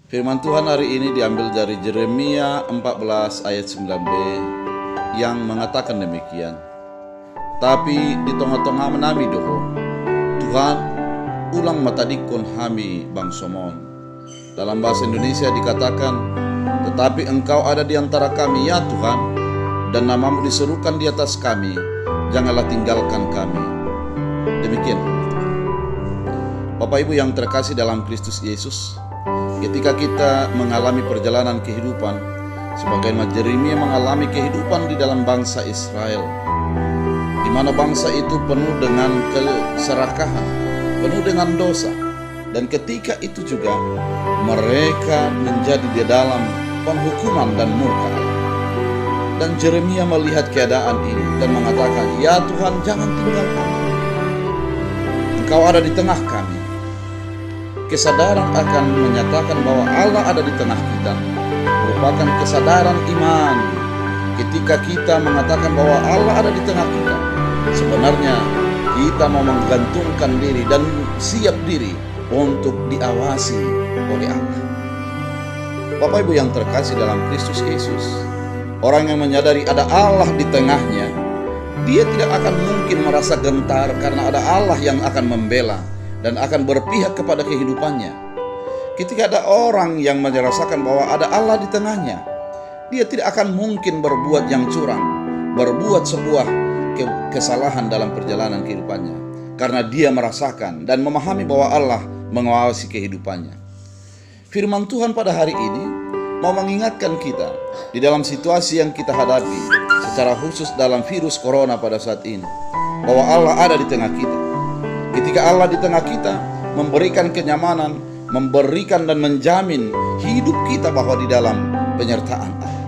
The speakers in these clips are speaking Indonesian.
Firman Tuhan hari ini diambil dari Yeremia 14 ayat 9b yang mengatakan demikian. Tapi di tengah-tengah menami doho, Tuhan ulang matadikon hami bang somon. Dalam bahasa Indonesia dikatakan, tetapi engkau ada di antara kami ya Tuhan, dan namamu diserukan di atas kami, janganlah tinggalkan kami. Demikian Bapak Ibu yang terkasih dalam Kristus Yesus, ketika kita mengalami perjalanan kehidupan, sebagaimana Yeremia mengalami kehidupan di dalam bangsa Israel, di mana bangsa itu penuh dengan keserakahan, penuh dengan dosa, dan ketika itu juga mereka menjadi di dalam penghukuman dan murka Allah. Dan Yeremia melihat keadaan ini dan mengatakan, ya Tuhan, jangan tinggalkan kami. Engkau ada di tengah kami. Kesadaran akan menyatakan bahwa Allah ada di tengah kita merupakan kesadaran iman. Ketika kita mengatakan bahwa Allah ada di tengah kita, sebenarnya kita mau menggantungkan diri dan siap diri untuk diawasi oleh Allah. Bapak Ibu yang terkasih dalam Kristus Yesus, orang yang menyadari ada Allah di tengahnya, dia tidak akan mungkin merasa gentar karena ada Allah yang akan membela dan akan berpihak kepada kehidupannya. Ketika ada orang yang merasakan bahwa ada Allah di tengahnya, dia tidak akan mungkin berbuat yang curang, berbuat sebuah kesalahan dalam perjalanan kehidupannya, karena dia merasakan dan memahami bahwa Allah mengawasi kehidupannya. Firman Tuhan pada hari ini mau mengingatkan kita di dalam situasi yang kita hadapi, secara khusus dalam virus corona pada saat ini, bahwa Allah ada di tengah kita. Ketika Allah di tengah kita, memberikan kenyamanan, memberikan dan menjamin hidup kita bahwa di dalam penyertaan Allah.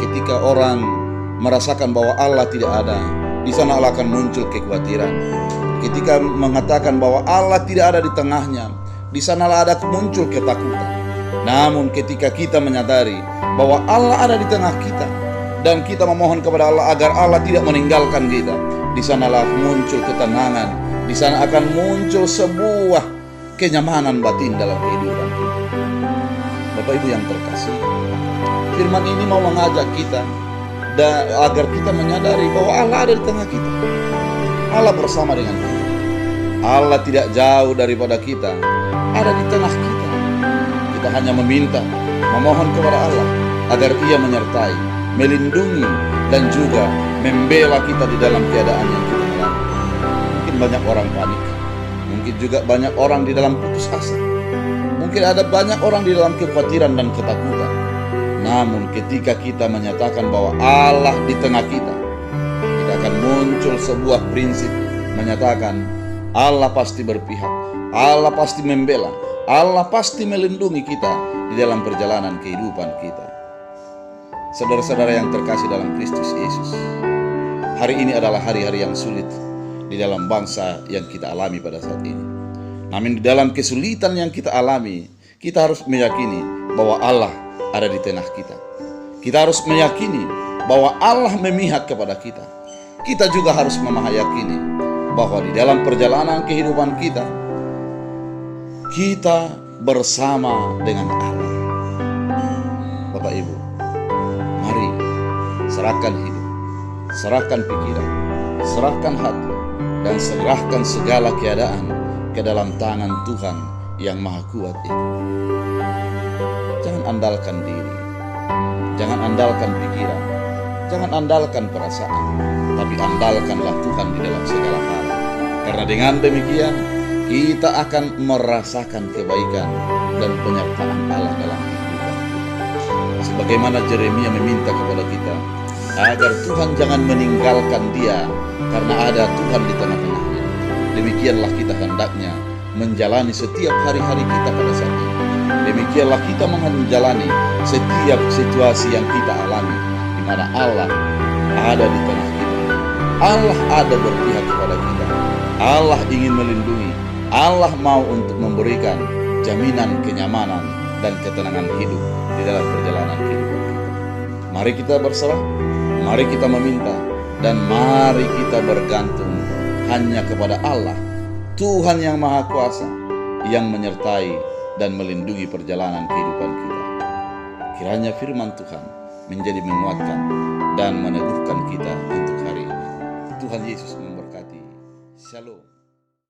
Ketika orang merasakan bahwa Allah tidak ada, di sana Allah akan muncul kekhawatiran. Ketika mengatakan bahwa Allah tidak ada di tengahnya, di sana ada muncul ketakutan. Namun ketika kita menyadari bahwa Allah ada di tengah kita dan kita memohon kepada Allah agar Allah tidak meninggalkan kita, di sanalah muncul ketenangan, di sana akan muncul sebuah kenyamanan batin dalam kehidupan kita. Bapak Ibu yang terkasih, firman ini mau mengajak kita agar kita menyadari bahwa Allah ada di tengah kita. Allah bersama dengan kita. Allah tidak jauh daripada kita, ada di tengah kita. Kita hanya meminta, memohon kepada Allah agar Ia menyertai, melindungi, dan juga membela kita di dalam keadaan yang kita alami. Mungkin banyak orang panik, mungkin juga banyak orang di dalam putus asa, mungkin ada banyak orang di dalam kekhawatiran dan ketakutan. Namun ketika kita menyatakan bahwa Allah di tengah kita, kita akan muncul sebuah prinsip menyatakan Allah pasti berpihak, Allah pasti membela, Allah pasti melindungi kita di dalam perjalanan kehidupan kita. Saudara-saudara yang terkasih dalam Kristus Yesus, hari ini adalah hari-hari yang sulit di dalam bangsa yang kita alami pada saat ini. Namun di dalam kesulitan yang kita alami, kita harus meyakini bahwa Allah ada di tengah kita. Kita harus meyakini bahwa Allah memihak kepada kita. Kita juga harus memahayakini bahwa di dalam perjalanan kehidupan kita, kita bersama dengan Allah. Bapak Ibu, mari serahkan hidup, serahkan pikiran, serahkan hati, dan serahkan segala keadaan ke dalam tangan Tuhan yang Maha Kuat itu. Jangan andalkan diri, jangan andalkan pikiran, jangan andalkan perasaan, tapi andalkanlah Tuhan di dalam segala hal. Karena dengan demikian, kita akan merasakan kebaikan dan penyertaan Allah dalam kehidupan kita. Sebagaimana Yeremia meminta kepada kita agar Tuhan jangan meninggalkan dia karena ada Tuhan di tengah-tengahnya. Demikianlah kita hendaknya menjalani setiap hari-hari kita pada saat ini. Demikianlah kita menjalani setiap situasi yang kita alami, di mana Allah ada di tengah kita. Allah ada berpihak kepada kita. Allah ingin melindungi. Allah mau untuk memberikan jaminan kenyamanan dan ketenangan hidup di dalam perjalanan kehidupan kita. Mari kita berserah, mari kita meminta, dan mari kita bergantung hanya kepada Allah, Tuhan yang Maha Kuasa, yang menyertai dan melindungi perjalanan kehidupan kita. Kiranya firman Tuhan menjadi menguatkan dan meneguhkan kita untuk hari ini. Tuhan Yesus memberkati. Shalom.